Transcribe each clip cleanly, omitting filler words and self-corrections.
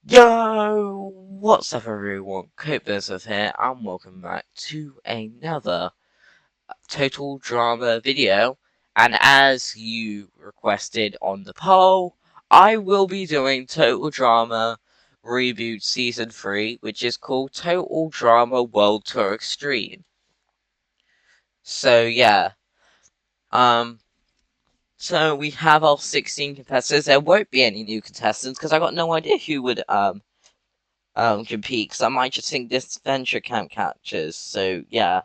Yo, what's up everyone? Cope here, and welcome back to another Total Drama video. And as you requested on the poll, I will be doing Total Drama Reboot Season 3, which is called Total Drama World Tour Extreme. So yeah, um, so we have our 16 contestants. There won't be any new contestants because I got no idea who would compete, because I might just think this Adventure Camp catches. So yeah.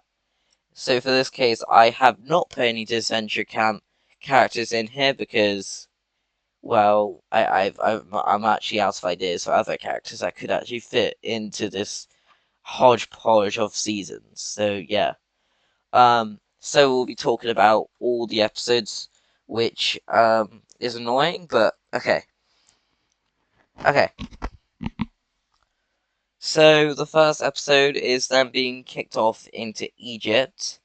So for this case, I have not put any Adventure Camp characters in here because, well, I'm actually out of ideas for other characters that could actually fit into this hodgepodge of seasons. So yeah. So we'll be talking about all the episodes, which is annoying, but okay. Okay. So the first episode is them being kicked off into Egypt.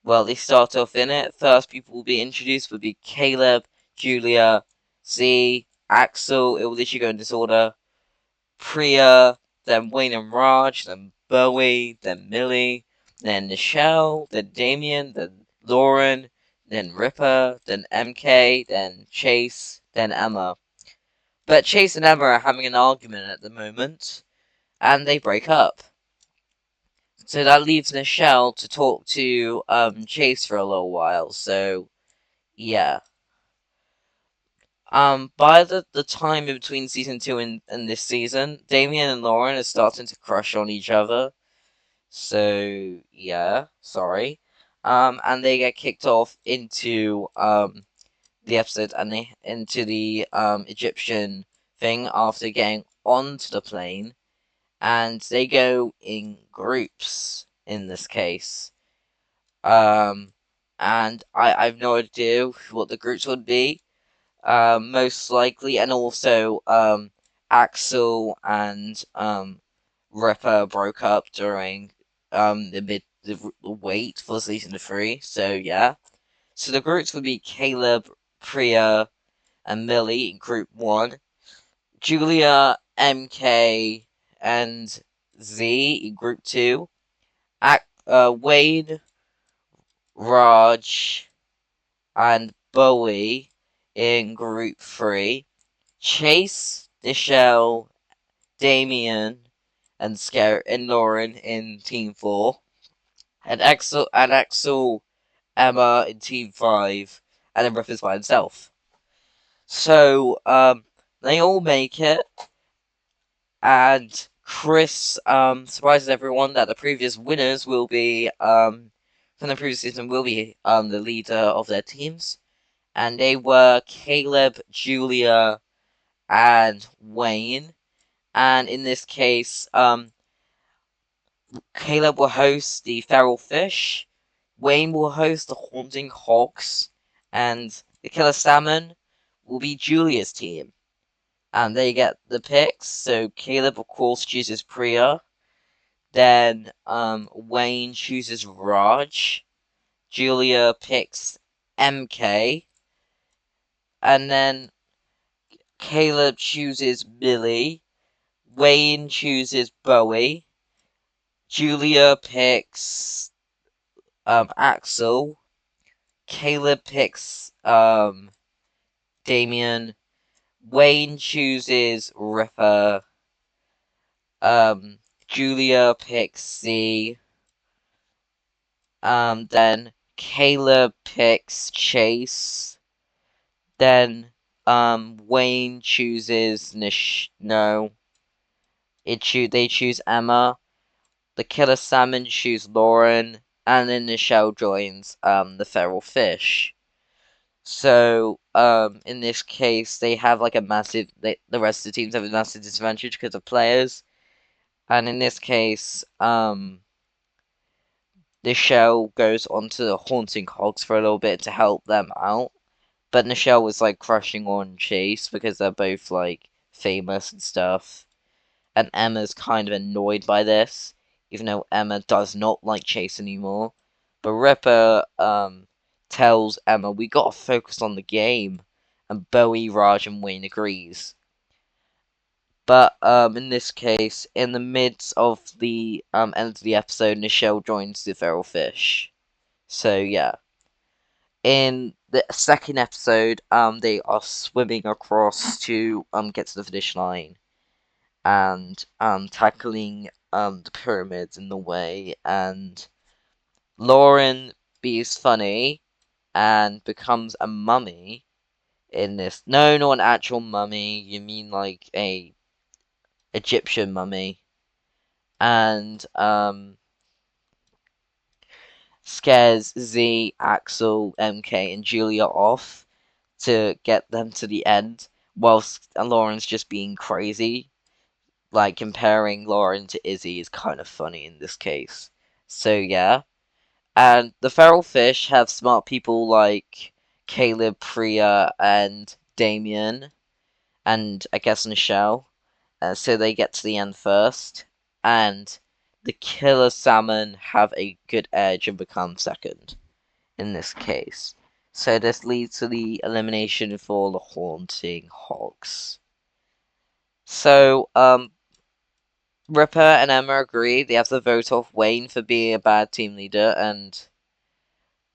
Well, they start off in it. First people will be introduced would be Caleb, Julia, Z, Axel. It will literally go in this order. Priya, then Wayne and Raj, then Bowie, then Millie, then Nichelle, then Damien, then Lauren, then Ripper, then MK, then Chase, then Emma. But Chase and Emma are having an argument at the moment, and they break up. So that leaves Nichelle to talk to Chase for a little while. So yeah. By the time in between season 2 and this season, Damien and Lauren are starting to crush on each other. So yeah, sorry. And they get kicked off into the episode and they into the Egyptian thing after getting onto the plane, and they go in groups in this case. Um, and I've no idea what the groups would be. Most likely, and also Axel and Ripper broke up during the wait for season 3. So yeah, so the groups would be Caleb, Priya, and Millie in group 1, Julia, MK, and Z in group 2, Wade, Raj, and Bowie in Group 3, Chase, Nichelle, Damien, and Lauren in Team 4, and Axel, Emma in Team 5, and then Riff is by himself. So, they all make it, and Chris surprises everyone that the previous winners will be from the previous season will be the leader of their teams, and they were Caleb, Julia, and Wayne. And in this case, Caleb will host the feral fish, Wayne will host the haunting hawks, and the killer salmon will be Julia's team. And they get the picks. So Caleb, of course, chooses Priya. Then Wayne chooses Raj. Julia picks MK. And then Caleb chooses Millie. Wayne chooses Bowie. Julia picks Axel. Caleb picks Damien. Wayne chooses Ripper. Julia picks Z. Then Caleb picks Chase. Then Wayne chooses no. They choose Emma. The killer salmon choose Lauren, and then Nichelle joins the feral fish. So in this case, they have like a massive. The rest of the teams have a massive disadvantage because of players, and in this case, Nichelle goes onto the haunting hogs for a little bit to help them out. But Nichelle was like crushing on Chase because they're both like famous and stuff. And Emma's kind of annoyed by this, even though Emma does not like Chase anymore. But Ripper tells Emma, we gotta focus on the game. And Bowie, Raj, and Wayne agrees. But in this case, in the midst of the end of the episode, Nichelle joins the feral fish. So yeah, in the second episode, they are swimming across to get to the finish line and tackling the pyramids in the way, and Lauren be's funny and becomes a mummy in this. No, not an actual mummy. You mean like a Egyptian mummy, and scares Z, Axel, MK, and Julia off to get them to the end, whilst Lauren's just being crazy. Like, comparing Lauren to Izzy is kind of funny in this case. So, yeah. And the feral fish have smart people like Caleb, Priya, and Damien, and I guess Nichelle. So they get to the end first. And the killer salmon have a good edge and become second in this case. So this leads to the elimination for the haunting hogs. So, Ripper and Emma agree they have to vote off Wayne for being a bad team leader, and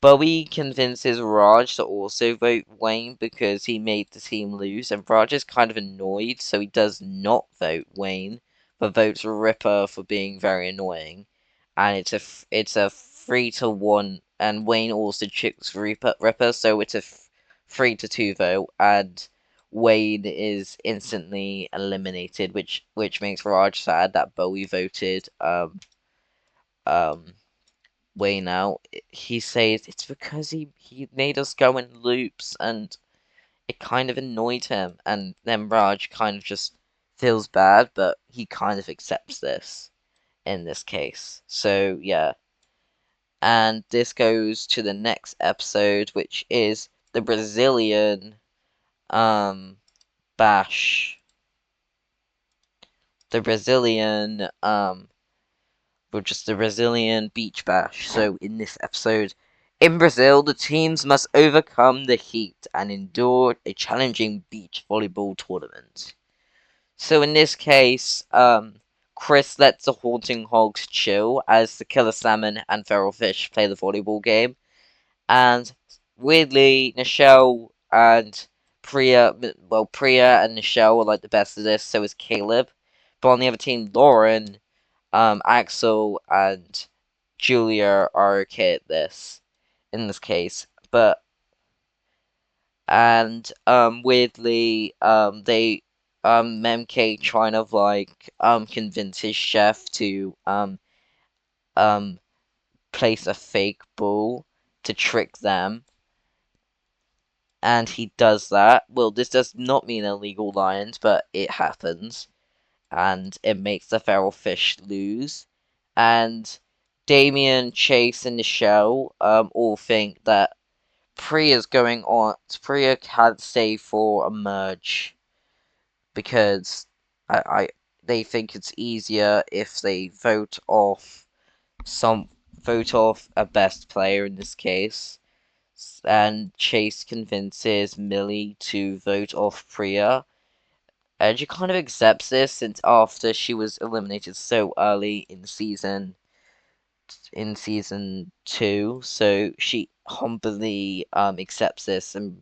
Bowie convinces Raj to also vote Wayne because he made the team lose, and Raj is kind of annoyed, so he does not vote Wayne, but votes Ripper for being very annoying. And it's a 3-1, and Wayne also chicks Ripper, so it's a 3-2 vote, and Wayne is instantly eliminated, which makes Raj sad that Bowie voted um Wayne out. He says it's because he made us go in loops and it kind of annoyed him. And then Raj kind of just feels bad, but he kind of accepts this in this case. So, yeah. And this goes to the next episode, which is the Brazilian bash. The Brazilian which is the Brazilian beach bash. So, in this episode, in Brazil, the teams must overcome the heat and endure a challenging beach volleyball tournament. So, in this case, Chris lets the haunting hogs chill as the killer salmon and feral fish play the volleyball game. And weirdly, Nichelle and Priya and Nichelle are like the best of this, so is Caleb. But on the other team, Lauren, Axel and Julia are okay at this in this case, but and weirdly they MK trying to like convince his chef to um place a fake bull to trick them, and he does that. Well, this does not mean illegal lions, but it happens, and it makes the feral fish lose. And Damien, Chase, and Nichelle all think that Priya's going on. Priya can't stay for a merge because I they think it's easier if they some vote off a best player in this case. And Chase convinces Millie to vote off Priya, and she kind of accepts this since after she was eliminated so early in season 2, so she humbly accepts this, and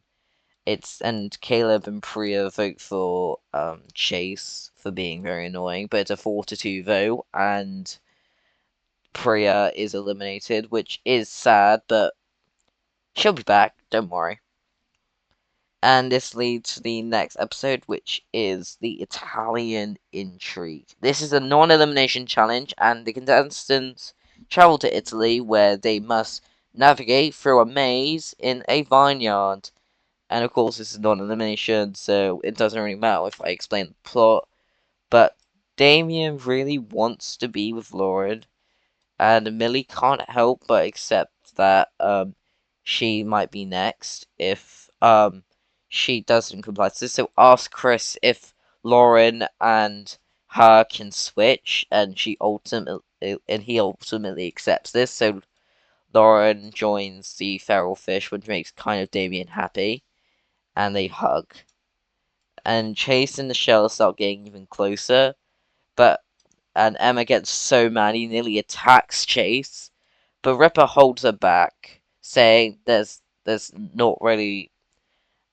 Caleb and Priya vote for Chase for being very annoying, but it's a 4-2 vote, and Priya is eliminated, which is sad, but she'll be back, don't worry. And this leads to the next episode, which is the Italian Intrigue. This is a non-elimination challenge, and the contestants travel to Italy, where they must navigate through a maze in a vineyard. And of course, this is non-elimination, so it doesn't really matter if I explain the plot. But Damien really wants to be with Lauren, and Millie can't help but accept that she might be next if she doesn't comply to this. So ask Chris if Lauren and her can switch, and he ultimately accepts this. So Lauren joins the feral fish, which makes kind of Damien happy, and they hug. and Chase and Michelle start getting even closer. But and Emma gets so mad he nearly attacks Chase, but Ripper holds her back, saying there's not really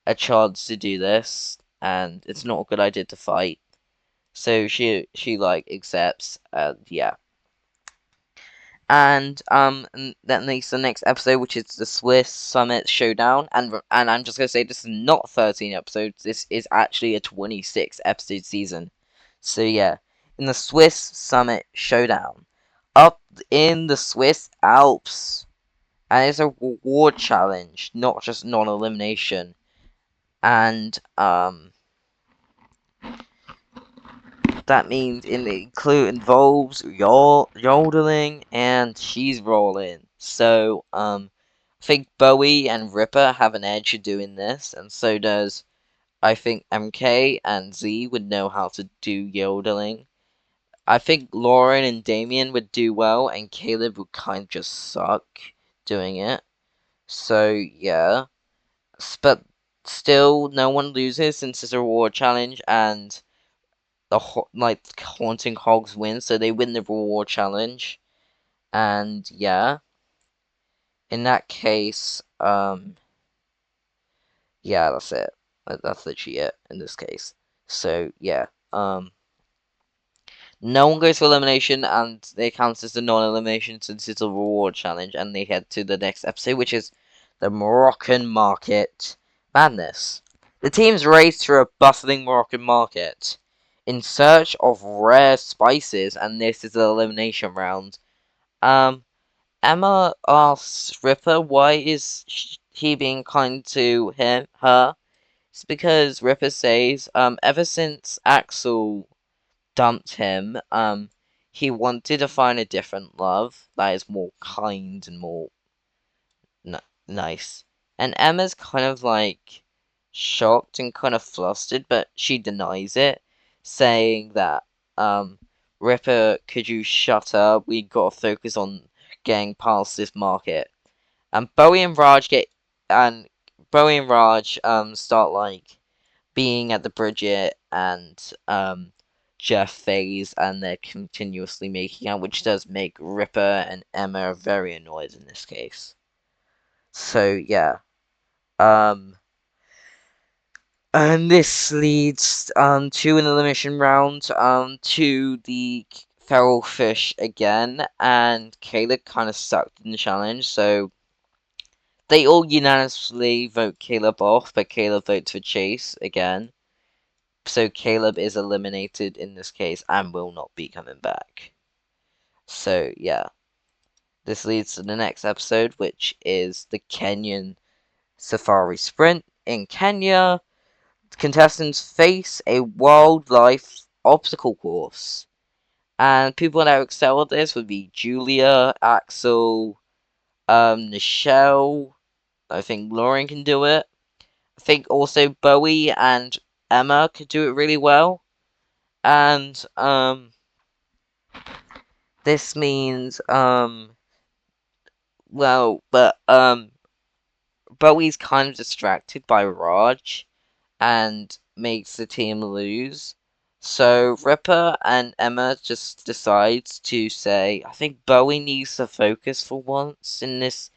a chance to do this, and it's not a good idea to fight. So she like accepts, and yeah. And that makes the next episode, which is the Swiss Summit Showdown. And I'm just gonna say this is not 13 episodes. This is actually a 26 episode season. So yeah, in the Swiss Summit Showdown, up in the Swiss Alps, and it's a reward challenge, not just non-elimination. And that means it involves yodeling and cheese rolling. So I think Bowie and Ripper have an edge of doing this, and so does I think MK and Z would know how to do yodeling. I think Lauren and Damien would do well, and Caleb would kind of just suck doing it. So yeah, but still, no one loses since it's a reward challenge, and like haunting hogs win, so they win the reward challenge. And yeah, in that case, yeah, that's it. That's literally it in this case. So yeah, no one goes for elimination, and they count as a non-elimination since it's a reward challenge, and they head to the next episode, which is the Moroccan Market Madness. The teams race through a bustling Moroccan market in search of rare spices, and this is the elimination round. Um, Emma asks Ripper why is he being kind to her. It's because Ripper says, ever since Axel dumped him, he wanted to find a different love that is more kind and more nice. And Emma's kind of like shocked and kind of flustered, but she denies it, saying that, Ripper, could you shut up? We gotta focus on getting past this market. And and Bowie and Raj start like being at the Bridget and Jeff phase, and they're continuously making out, which does make Ripper and Emma very annoyed in this case. So yeah, um, and this leads to an elimination round to the feral fish again, and Caleb kind of sucked in the challenge, so they all unanimously vote Caleb off, but Caleb votes for Chase again. So Caleb is eliminated in this case and will not be coming back. So yeah, this leads to the next episode, which is the Kenyan Safari Sprint. In Kenya, contestants face a wildlife obstacle course. And people that excel at this would be Julia, Axel, Nichelle. I think Lauren can do it. I think also Bowie and Emma could do it really well. And this means well, but Bowie's kind of distracted by Raj and makes the team lose. So Ripper and Emma just decides to say, I think Bowie needs to focus for once in this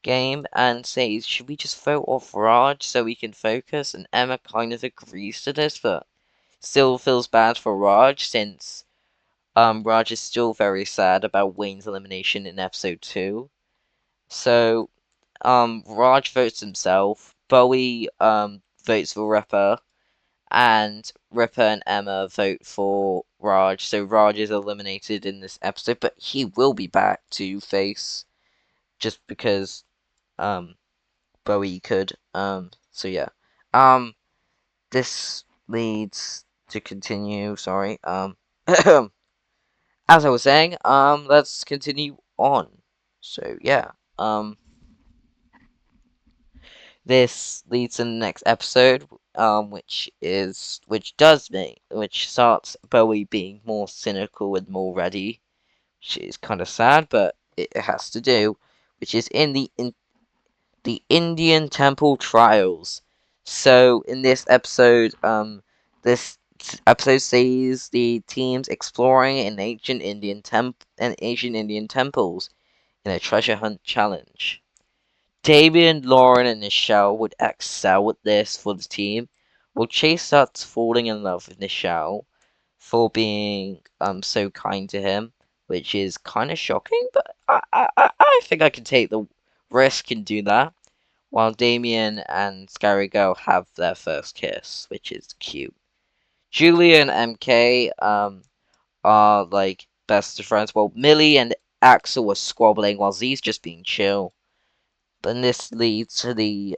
game, and says, should we just vote off Raj so we can focus? And Emma kind of agrees to this, but still feels bad for Raj since Raj is still very sad about Wayne's elimination in episode 2. So Raj votes himself, Bowie votes for Ripper, and Ripper and Emma vote for Raj. So Raj is eliminated in this episode, but he will be back to face just because Bowie could. So yeah. This leads to continue, sorry. As I was saying, let's continue on. So yeah. This leads to the next episode, which starts Bowie being more cynical and more ready, which is kind of sad, but it has to do, which is in the Indian Temple Trials. So in this episode sees the teams exploring ancient Indian temples in a treasure hunt challenge. Damien, Lauren, and Nichelle would excel at this for the team, while Chase starts falling in love with Nichelle for being so kind to him, which is kind of shocking, but I think I can take the risk and do that. While Damien and Scary Girl have their first kiss, which is cute. Julia and MK are like best of friends. Well, Millie and Axel were squabbling while Z's just being chill. Then this leads to the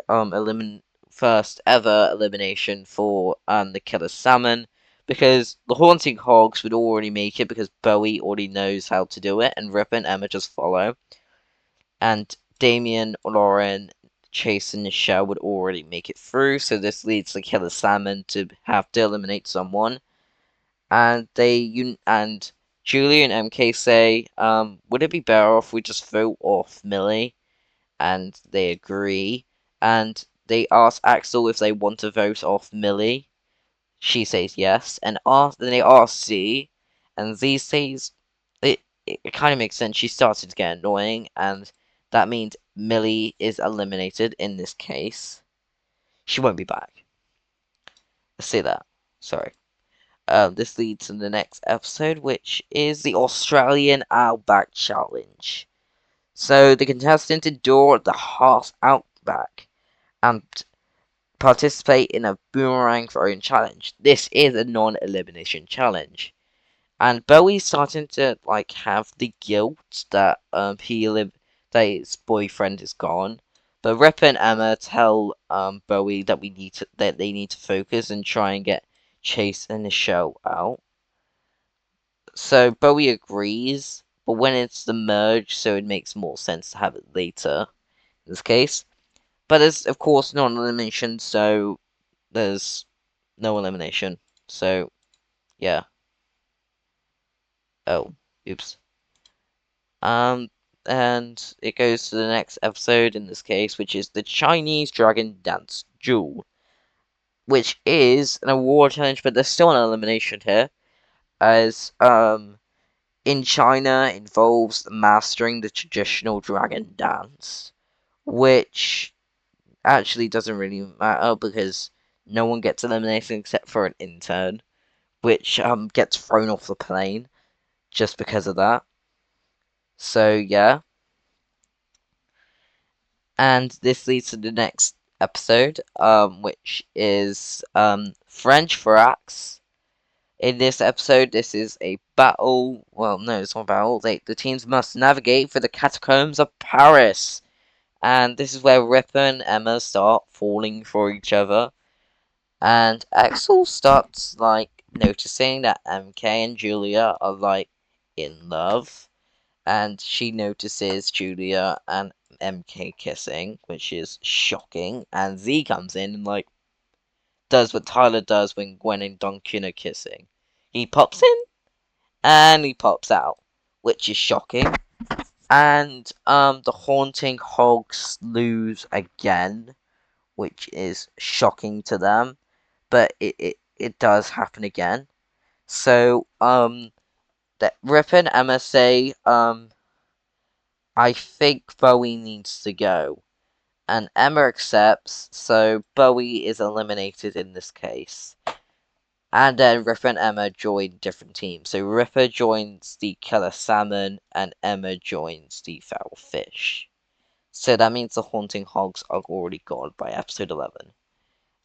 first ever elimination for the Killer Salmon, because the Haunting Hogs would already make it because Bowie already knows how to do it, and Rip and Emma just follow. And Damien, Lauren, Chase, and Nichelle would already make it through, so this leads the Killer Salmon to have to eliminate someone. And and Julie and MK say, would it be better if we just vote off Millie? And they agree. And they ask Axel if they want to vote off Millie. She says yes, and then they ask Z, and Z says it kind of makes sense. She started to get annoying, and that means Millie is eliminated in this case. She won't be back. Let's say that. Sorry. This leads to the next episode, which is the Australian Outback Challenge. So the contestants endure the harsh outback and participate in a boomerang throwing challenge. This is a non-elimination challenge. And Bowie's starting to like have the guilt that that his boyfriend is gone. But Rip and Emma tell Bowie that they need to focus and try and get Chase and Nichelle out. So Bowie agrees, but when it's the merge, so it makes more sense to have it later in this case. But there's of course no elimination, so there's no elimination. So yeah. Oh, oops. Um, and it goes to the next episode in this case, which is the Chinese Dragon Dance Duel, which is an award challenge, but there's still an elimination here, as in China involves mastering the traditional dragon dance, which actually doesn't really matter because no one gets eliminated except for an intern, which gets thrown off the plane just because of that. So yeah, and this leads to the next episode, which is French Farax. In this episode, this is a battle. Well, no, it's not a battle. The teams must navigate through the catacombs of Paris, and this is where Ripper and Emma start falling for each other. And Axel starts like noticing that MK and Julia are like in love, and she notices Julia and MK kissing, which is shocking. And Z comes in and like does what Tyler does when Gwen and Duncan are kissing. He pops in and he pops out, which is shocking. And the haunting hogs lose again, which is shocking to them. But it does happen again. So that Rip and Emma say I think Bowie needs to go. And Emma accepts, so Bowie is eliminated in this case. And then Ripper and Emma join different teams. So Ripper joins the Killer Salmon, and Emma joins the Foul Fish. So that means the Haunting Hogs are already gone by episode 11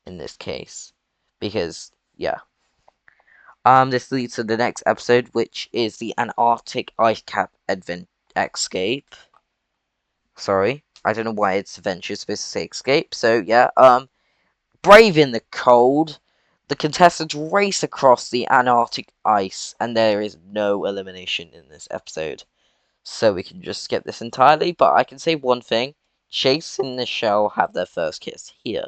in this case. Because, yeah. This leads to the next episode, which is the Antarctic Ice Cap Escape. Sorry, I don't know why it's adventure supposed to say escape. So yeah, brave in the cold, the contestants race across the Antarctic ice, and there is no elimination in this episode. So we can just skip this entirely. But I can say one thing: Chase and Nichelle have their first kiss here.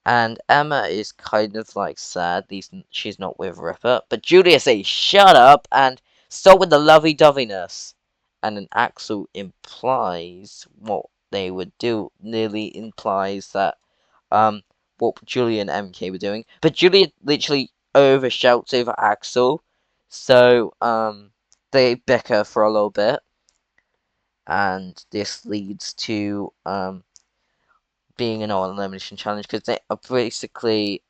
And Emma is kind of like sad she's not with Ripper. But Julia says, shut up and stop with the lovey-doveyness. And then Axel implies what they would do, nearly implies that what Julia and MK were doing. But Julia literally overshouts over Axel, so they bicker for a little bit, and this leads to being an elimination challenge because they are basically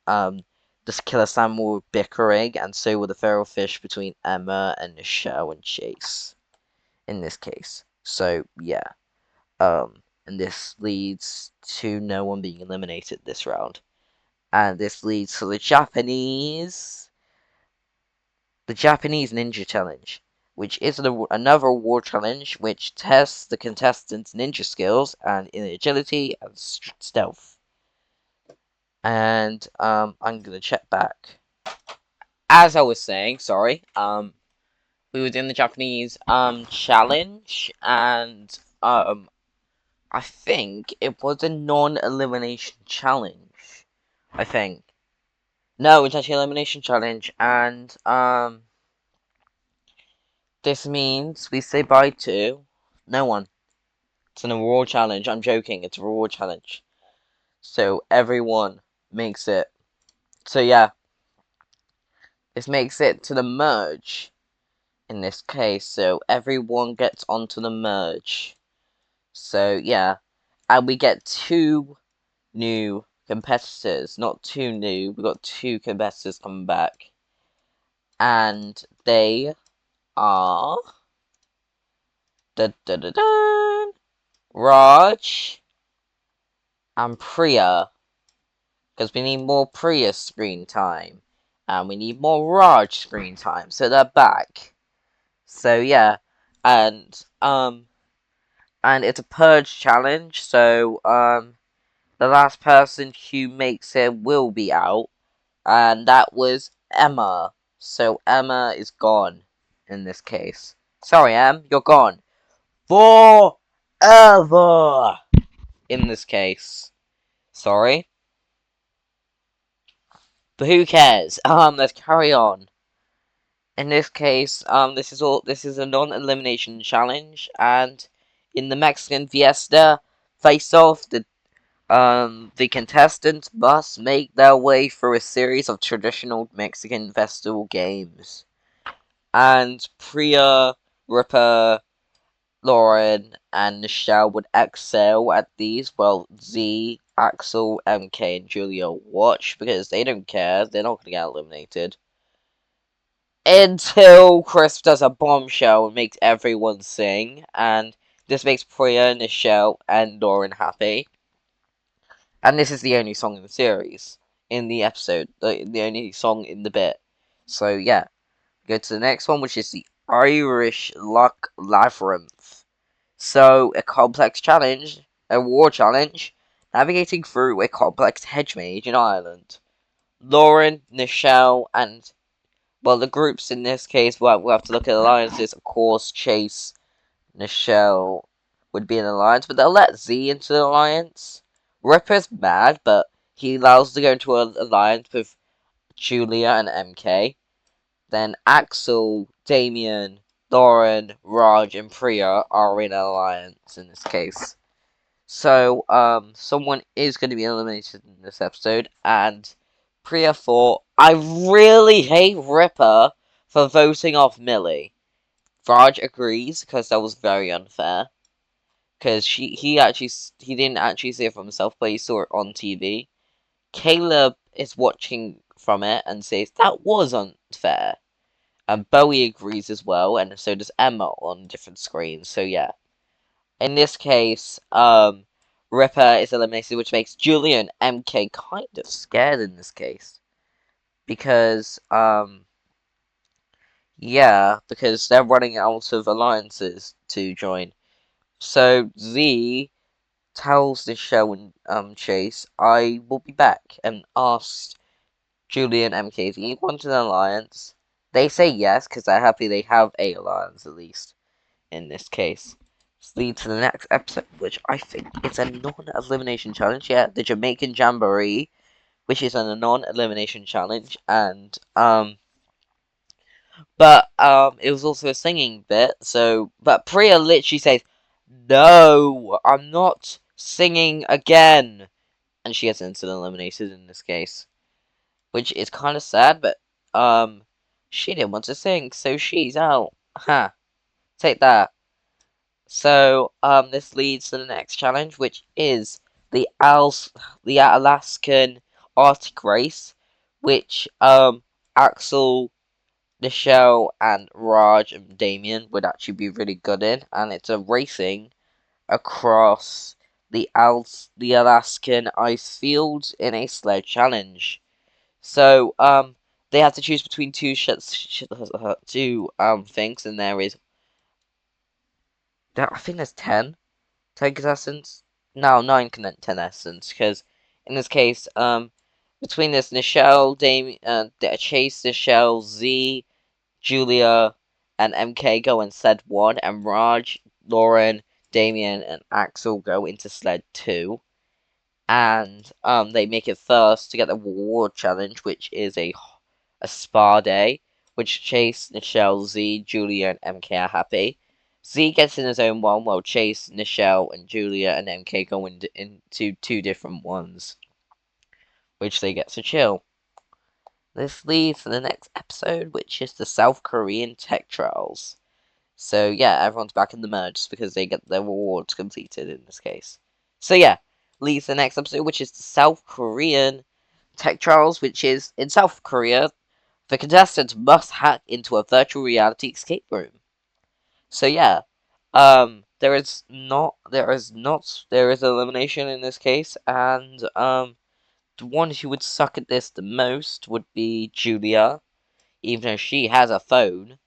this Killer Sam were bickering, and so were the feral fish between Emma and Michelle and Chase in this case. So yeah, and this leads to no one being eliminated this round, and this leads to the Japanese Ninja Challenge, which is another award challenge which tests the contestants' ninja skills and in agility and stealth. And I'm gonna check back. As I was saying, sorry, we were doing the Japanese challenge, and I think it was a non-elimination challenge. I think. No, it's actually an elimination challenge, and this means we say bye to no one. It's an award challenge. I'm joking. It's a reward challenge. So everyone makes it. So yeah, this makes it to the merge in this case. So everyone gets onto the merge. So yeah, and we get two new competitors. Not two new. We got two competitors coming back, and they are Raj and Priya. Because we need more Priya screen time. And we need more Raj screen time. So they're back. So yeah. And it's a purge challenge, so the last person who makes it will be out. And that was Emma. So Emma is gone in this case. Sorry, Em, you're gone. Forever in this case. Sorry. But who cares? Let's carry on. In this case, this is a non-elimination challenge, and in the Mexican Fiesta face-off, the contestants must make their way through a series of traditional Mexican festival games. And Priya, Ripper, Lauren, and Michelle would excel at these, while Z, Axel, MK, and Julia watch because they don't care, they're not gonna get eliminated. Until Chris does a bombshell and makes everyone sing, and this makes Priya, Michelle, and Lauren happy. And this is the only song in the series, in the episode, the only song in the bit. So yeah, go to the next one, which is the Irish Luck Labyrinth. So a complex challenge, a war challenge, navigating through a complex hedge maze in Ireland. Lauren, Michelle, and well, the groups in this case, we'll have to look at alliances. Of course, Chase, Michelle would be an alliance, but they'll let Z into the alliance. Ripper's mad, but he allows to go into an alliance with Julia and MK. Then Axel, Damien, Lauren, Raj, and Priya are in an alliance in this case. So, someone is going to be eliminated in this episode, and Priya thought, I really hate Ripper for voting off Millie. Raj agrees, because that was very unfair. Because he didn't actually see it for himself, but he saw it on TV. Caleb is watching from it and says, that was unfair. And Bowie agrees as well, and so does Emma on different screens, so yeah. In this case, Ripper is eliminated, which makes Julia and MK kind of scared in this case. Because, yeah, because they're running out of alliances to join. So Z tells the show and Chase, I will be back, and asks Julia and MK if you want an alliance. They say yes, because they're happy they have a alliance at least, in this case. Let's lead to the next episode, which I think is a non-elimination challenge. Yeah, the Jamaican Jamboree, which is a non-elimination challenge, and it was also a singing bit. So, but Priya literally says, "No, I'm not singing again." and she gets instant eliminated in this case, which is kind of sad. But she didn't want to sing, so she's out. Ha! Take that. So this leads to the next challenge, which is the Alaskan Arctic race, which Axel, Nichelle, and Raj and Damien would actually be really good in, and it's a racing across the Alaskan ice fields in a sled challenge. So they have to choose between two things, and I think there's 10 contestants. No, 9 contestants, because in this case, between this Nichelle, Chase, Nichelle, Z, Julia, and MK go in sled 1, and Raj, Lauren, Damien, and Axel go into sled 2. And they make it first to get the reward challenge, which is a spa day, which Chase, Nichelle, Z, Julia, and MK are happy. Z gets in his own one, while Chase, Nichelle, and Julia and MK go into two different ones, which they get to chill. This leads to the next episode, which is the South Korean tech trials. So yeah, everyone's back in the merge because they get their rewards completed in this case. So yeah, leads to the next episode, which is the South Korean tech trials, which is in South Korea, the contestants must hack into a virtual reality escape room. So yeah, there is elimination in this case, and the one who would suck at this the most would be Julia, even though she has a phone.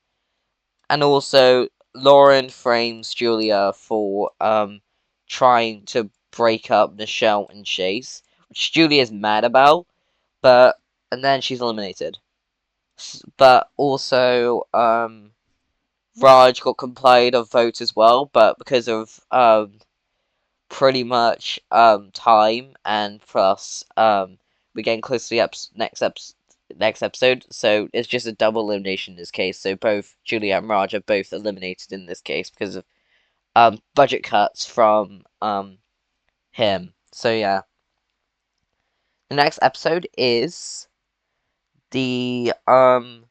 And also, Lauren frames Julia for trying to break up Nichelle and Chase, which Julia's mad about, and then she's eliminated. But also, Raj got complied of vote as well, but because of pretty much time and plus we're getting close to the next episode, so it's just a double elimination in this case. So both Julia and Raj are both eliminated in this case because of budget cuts from him. So yeah, the next episode is the the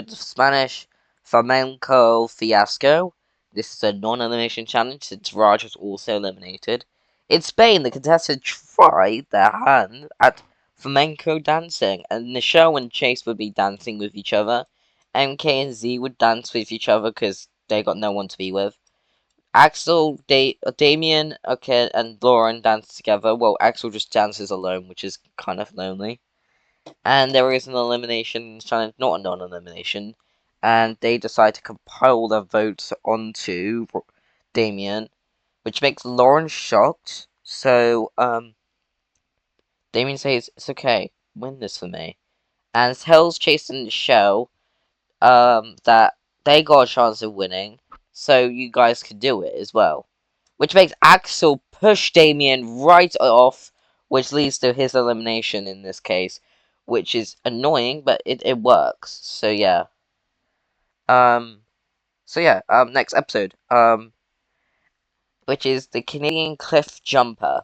Spanish flamenco fiasco. This is a non-elimination challenge since Raj was also eliminated. In Spain, the contestants tried their hand at flamenco dancing, and Nichelle and Chase would be dancing with each other. MK and Z would dance with each other because they got no one to be with. Damien, okay, and Lauren dance together. Well, Axel just dances alone, which is kind of lonely. And there is an elimination challenge, not a non-elimination, and they decide to compile their votes onto Damien, which makes Lauren shocked. So, Damien says, "It's okay, win this for me," and tells Chase and Michelle, that they got a chance of winning, so you guys can do it as well. Which makes Axel push Damien right off, which leads to his elimination in this case, which is annoying, but it works. So yeah. Um. Next episode. Which is the Canadian Cliff Jumper.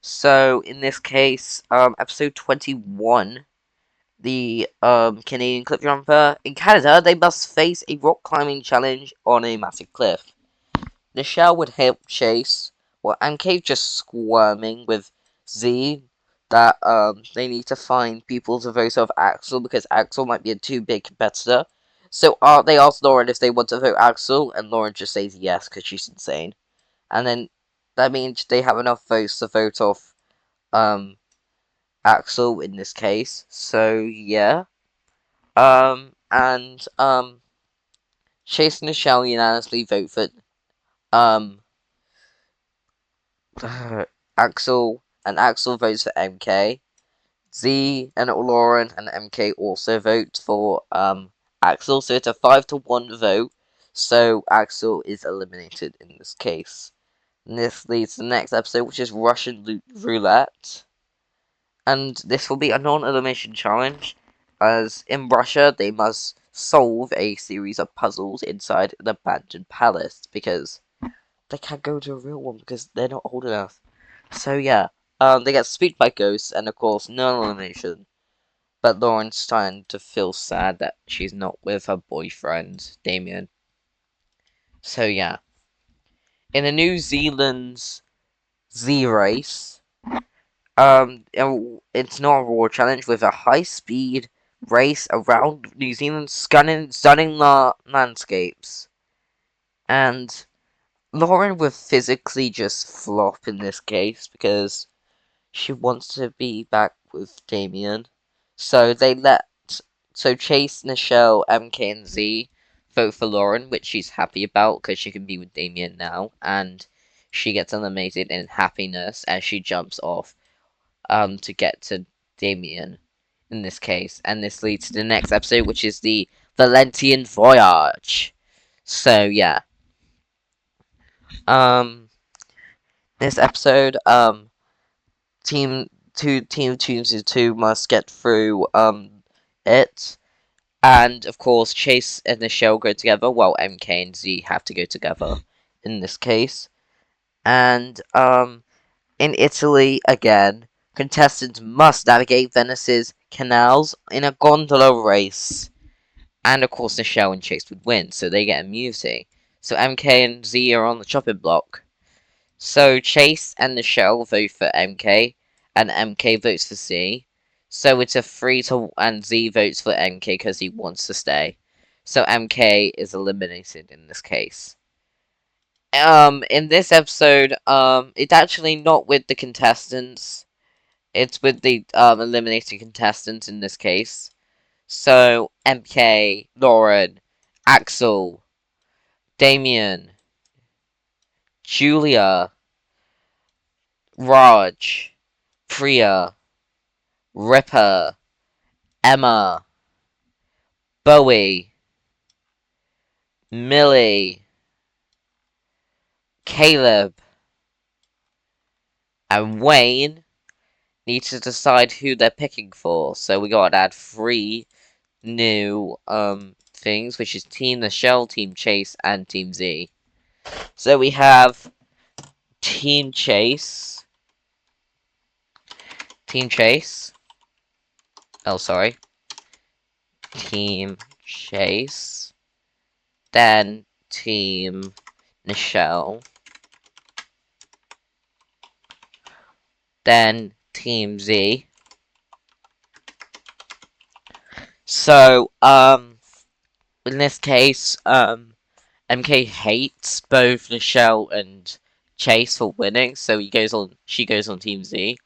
So in this case, episode 21, the Canadian Cliff Jumper in Canada, they must face a rock climbing challenge on a massive cliff. Nichelle would help Chase, while MK just squirming with Z that they need to find people to vote off Axel because Axel might be a too big competitor. So they ask Lauren if they want to vote Axel, and Lauren just says yes because she's insane. And then that means they have enough votes to vote off um Axel in this case. So yeah. And Chase and Nichelle unanimously vote for um Axel, and Axel votes for MK. Z and Lauren and MK also vote for Axel, so it's a 5-1 vote. So Axel is eliminated in this case. And this leads to the next episode, which is Russian Roulette. And this will be a non-elimination challenge, as in Russia they must solve a series of puzzles inside an abandoned palace because they can't go to a real one because they're not old enough. So yeah, they get spooked by ghosts, and of course, no elimination. But Lauren's starting to feel sad that she's not with her boyfriend, Damien. So yeah. In the New Zealand's Z race, it's not a raw challenge with a high-speed race around New Zealand's stunning landscapes. And Lauren would physically just flop in this case because she wants to be back with Damien. So Chase, Nichelle, MK, and Z vote for Lauren, which she's happy about because she can be with Damien now, and she gets eliminated in happiness as she jumps off to get to Damien in this case, and this leads to the next episode, which is the Valentian Voyage. So yeah, um, this episode, teams two must get through it, and of course Chase and Nichelle go together, while MK and Z have to go together in this case, and in Italy again, contestants must navigate Venice's canals in a gondola race. And of course, Nichelle and Chase would win, so they get immunity. So MK and Z are on the chopping block. So Chase and Nichelle vote for MK, and MK votes for Z. So it's a 3 to, and Z votes for MK because he wants to stay. So MK is eliminated in this case. In this episode, it's actually not with the contestants. It's with the eliminated contestants in this case. So MK, Lauren, Axel, Damien, Julia, Raj, Priya, Ripper, Emma, Bowie, Millie, Caleb, and Wayne need to decide who they're picking for. So we gotta add 3 new things, which is Team Nichelle, Team Chase, and Team Z. So we have Team Chase. Team Chase. Oh, sorry. Team Chase. Then Team Nichelle. Then Team Z. So, in this case, MK hates both Nichelle and Chase for winning, so she goes on Team Z.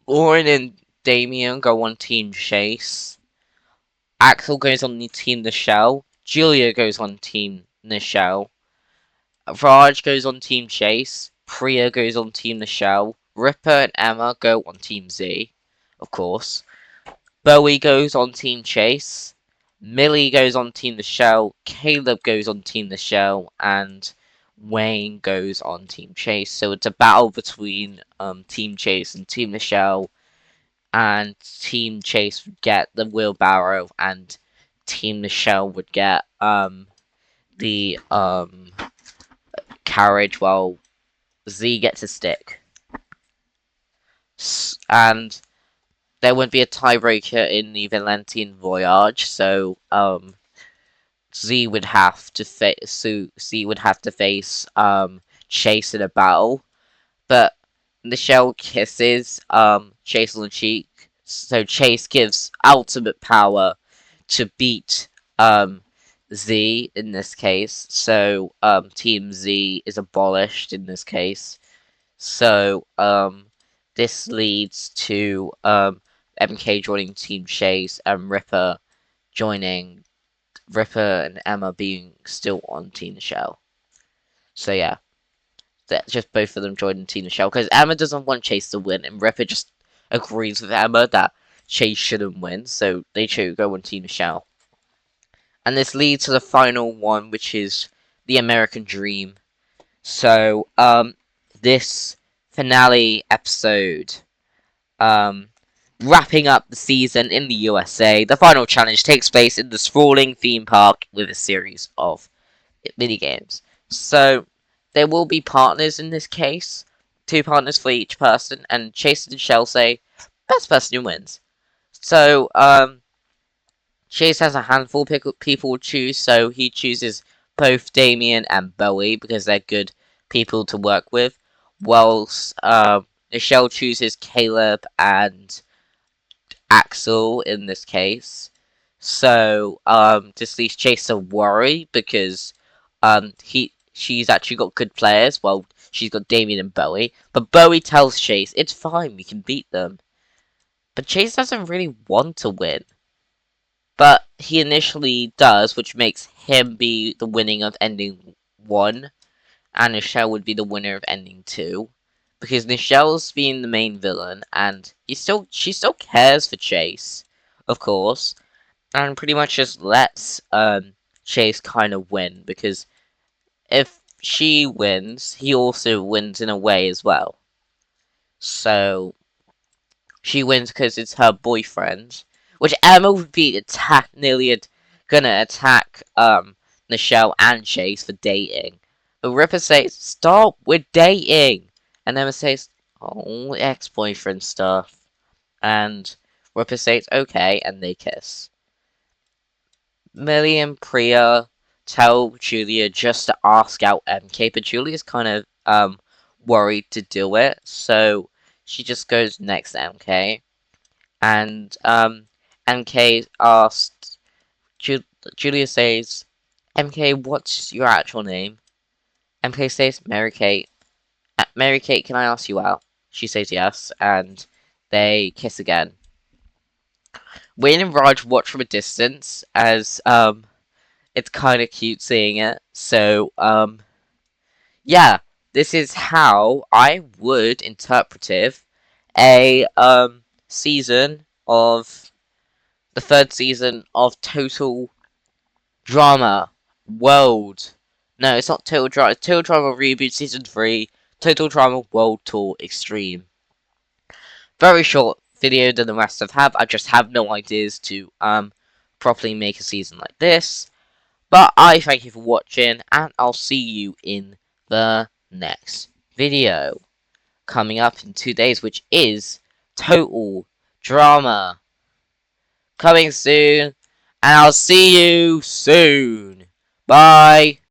Lauren and Damien go on Team Chase. Axel goes on the Team Nichelle. Julia goes on Team Nichelle. Raj goes on Team Chase. Priya goes on Team Nichelle. Ripper and Emma go on Team Z, of course. Bowie goes on Team Chase. Millie goes on Team Nichelle. Caleb goes on Team Nichelle. And Wayne goes on Team Chase. So it's a battle between Team Chase and Team Nichelle. And Team Chase would get the wheelbarrow, and Team Nichelle would get the carriage, while Z gets a stick. And there would be a tiebreaker in the Valentine Voyage, so Z would have to face Chase in a battle, but Nichelle kisses Chase on the cheek, so Chase gives ultimate power to beat Z in this case. So Team Z is abolished in this case. So this leads to MK joining Team Chase and Ripper and Emma being still on Team Nichelle. So yeah, that just both of them joining Team Nichelle because Emma doesn't want Chase to win, and Ripper just agrees with Emma that Chase shouldn't win, so they two go on Team Nichelle. And this leads to the final one, which is the American Dream. So this finale episode, wrapping up the season in the USA, the final challenge takes place in the sprawling theme park with a series of mini games. So there will be partners in this case, two partners for each person, and Chase and Shell say best person who wins. So Chase has a handful of people to choose, so he chooses both Damien and Bowie because they're good people to work with, whilst Michelle chooses Caleb and Axel in this case. So this leaves Chase to worry because she's actually got good players. Well, she's got Damien and Bowie, but Bowie tells Chase it's fine, we can beat them. But Chase doesn't really want to win. But he initially does, which makes him be the winning of ending 1, and Nichelle would be the winner of ending 2. Because Nichelle's being the main villain, and she still cares for Chase, of course, and pretty much just lets Chase kind of win, because if she wins, he also wins in a way as well. So she wins because it's her boyfriend, which Emma would be gonna attack Nichelle and Chase for dating. But Ripper says, "Stop, we're dating," and Emma says, "Oh, ex-boyfriend stuff," and Ripper says, "Okay," and they kiss. Millie and Priya tell Julia just to ask out MK, but Julia's kind of worried to do it, so she just goes next to MK. And MK asked, Julia says, "MK, what's your actual name?" MK says, "Mary Kate." "Mary Kate, can I ask you out?" She says yes, and they kiss again. Wayne and Raj watch from a distance as it's kind of cute seeing it. So yeah, this is how I would interpret a season of the third season of Total Drama World. No, it's not Total Drama. It's Total Drama Reboot Season 3, Total Drama World Tour Extreme. Very short video than the rest I've had. I just have no ideas to properly make a season like this. But I thank you for watching, and I'll see you in the next video coming up in 2 days, which is Total Drama. Coming soon, and I'll see you soon. Bye.